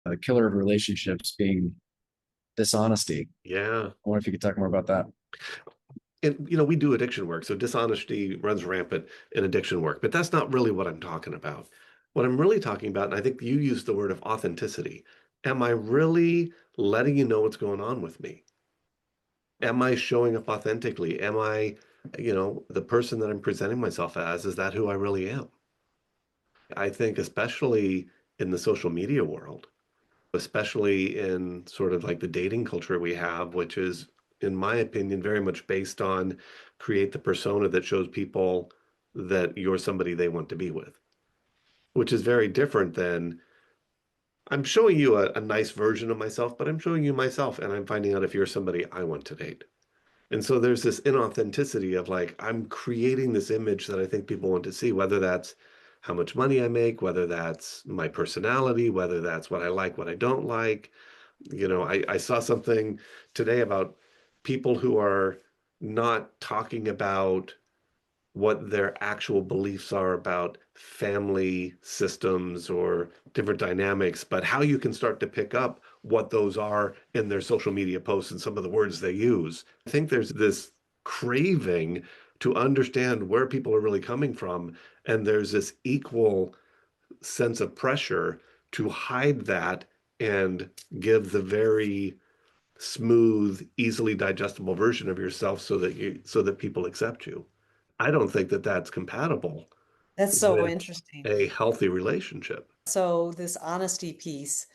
The killer of relationships being dishonesty. Yeah. I wonder if you could talk more about that. And, we do addiction work. So dishonesty runs rampant in addiction work, but that's not really what I'm talking about. What I'm really talking about, and I think you used the word of authenticity. Am I really letting you know what's going on with me? Am I showing up authentically? Am I, the person that I'm presenting myself as? Is that who I really am? I think, especially in the social media world, especially in sort of like the dating culture we have, which is, in my opinion, very much based on create the persona that shows people that you're somebody they want to be with, which is very different than I'm showing you a nice version of myself, but I'm showing you myself and I'm finding out if you're somebody I want to date. And so there's this inauthenticity of like, I'm creating this image that I think people want to see, whether that's how much money I make, whether that's my personality, whether that's what I like, what I don't like. I saw something today about people who are not talking about what their actual beliefs are about family systems or different dynamics, but how you can start to pick up what those are in their social media posts and some of the words they use. I think there's this craving to understand where people are really coming from, and there's this equal sense of pressure to hide that and give the very smooth, easily digestible version of yourself so that people accept you. I don't think that that's compatible That's so with interesting. a healthy relationship. So this honesty piece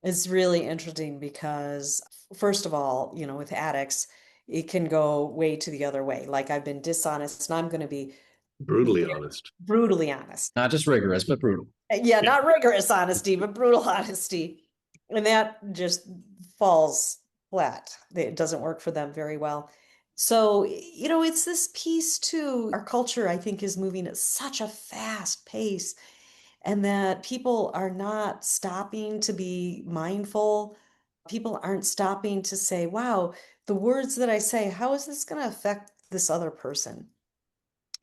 is really interesting because, first of all, with addicts, it can go way to the other way. Like I've been dishonest and I'm going to be Brutally very honest. brutally honest. Not just rigorous, but brutal. Yeah, not rigorous honesty, but brutal honesty. And that just falls flat. It doesn't work for them very well. So, it's this piece too. Our culture, I think, is moving at such a fast pace, and that people are not stopping to be mindful. People aren't stopping to say, wow, the words that I say, how is this going to affect this other person?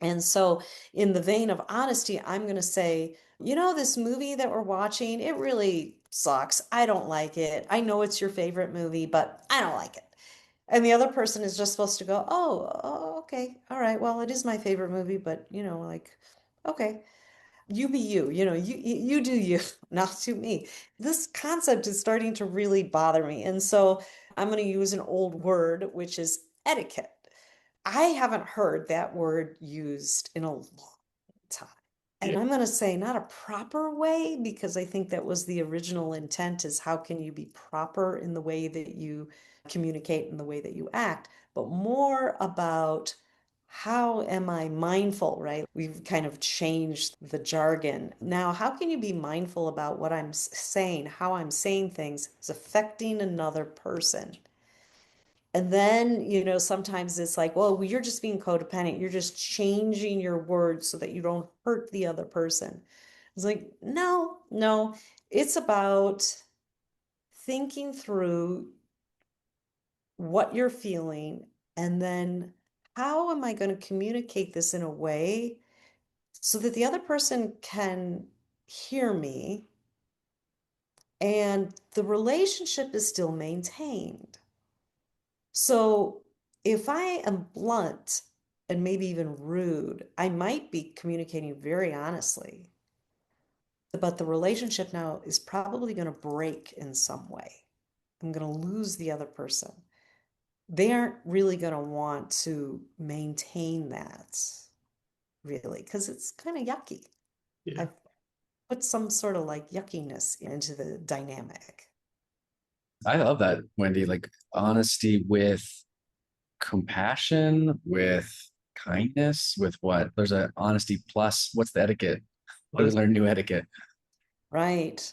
And so, in the vein of honesty, I'm going to say, this movie that we're watching, it really sucks. I don't like it. I know it's your favorite movie, but I don't like it. And the other person is just supposed to go, oh, okay. All right. Well, it is my favorite movie, but, like, okay, you be you, you do you, not to me. This concept is starting to really bother me. And so I'm going to use an old word, which is etiquette. I haven't heard that word used in a long time. Yeah. And I'm going to say not a proper way because I think that was the original intent is how can you be proper in the way that you communicate and the way that you act, but more about how am I mindful, right? We've kind of changed the jargon. Now, how can you be mindful about what I'm saying, how I'm saying things is affecting another person? And then, sometimes it's like, well, you're just being codependent. You're just changing your words so that you don't hurt the other person. It's like, no, no, it's about thinking through what you're feeling and then how am I going to communicate this in a way so that the other person can hear me and the relationship is still maintained. So if I am blunt and maybe even rude, I might be communicating very honestly, but the relationship now is probably going to break in some way. I'm going to lose the other person. They aren't really going to want to maintain that, really, because it's kind of yucky. Yeah. I've put some sort of like yuckiness into the dynamic. I love that, Wendy. Like honesty with compassion, with kindness, with what? There's a honesty plus what's the etiquette? I What did is learn new etiquette. Right.